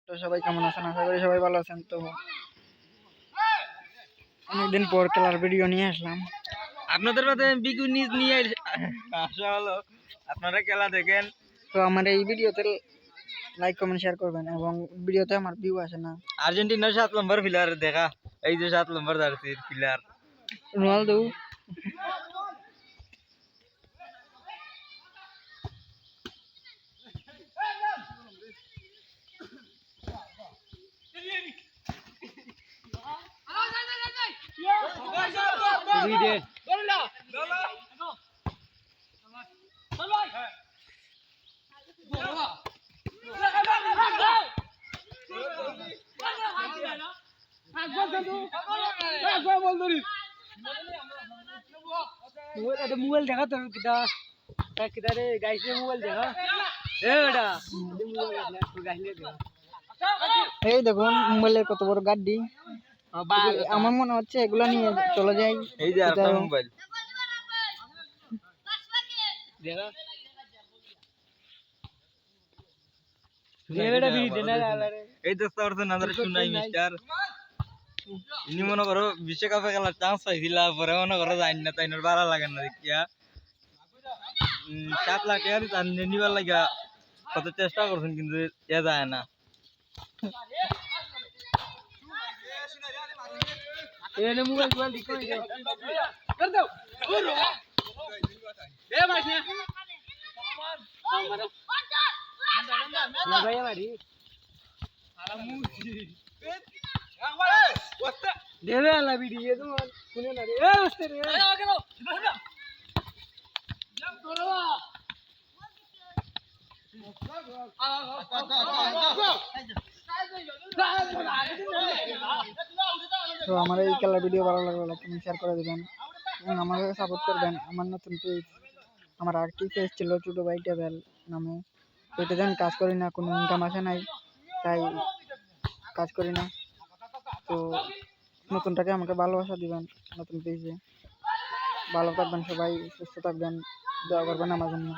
তো সবাই কেমন আছেন? আশা করি সবাই ভালো আছেন। তো অনেকদিন পর খেলার ভিডিও নিয়ে আসলাম আপনাদের মধ্যে বিগু নিজ নিয়ে আসা হলো, আপনারা খেলা দেখেন। তো আমার এই ভিডিওতে লাইক কমেন্ট শেয়ার করবেন এবং ভিডিওতে আমার ভিউ আসে না। আর্জেন্টিনার 7 নম্বর প্লেয়ার দেখা, এই যে 7 নম্বর জার্সির প্লেয়ার রোনালদো। মোবাইল দেখা তো কিটা কিটা রে গাইছে মোবাইল দেখা এ বেটা এই দেখুন মোবাইলের কত বড় গাড্ডি। আমার মনে হচ্ছে এগুলো নিয়ে চলে যাই। এই যে একটা মোবাইল দেখা এই দোস্ত করছেন আমাদের শুনাই মিস্টার। ইনি মনে করো বিশ্বকাপে খেলার চান্স পাইছিল, পরে মনে করো যাই না, তাই ভালো লাগে না দেখিয়া 7 লাখ টাকা নিবার লাগিয়া কত চেষ্টা করছেন, কিন্তু এ যায় না। এনে মোবাইল মোবাইল ঠিক করে কর দাও এ ভাই না ভাই বাড়ি দেবে আলা ভিডিও তো শুনে না রে এ বসতে রে কেন তো আমার এই খেলার ভিডিও ভালো লাগলে লাইক কমেন্ট শেয়ার করে দেবেন এবং আমাকে সাপোর্ট করবেন। আমার নতুন পেজ, আমার আরেকটি পেজ ছিল ছোট ভাই টেবিল নামে। তো এটাতে আমি কাজ করি না, কোনো ইনকাম আসে নাই, তাই কাজ করি না। তো নতুনটাকে আমাকে ভালোবাসা দিবেন নতুন পেজে। ভালো থাকবেন সবাই, সুস্থ থাকবেন, দোয়া করবেন আমার জন্য।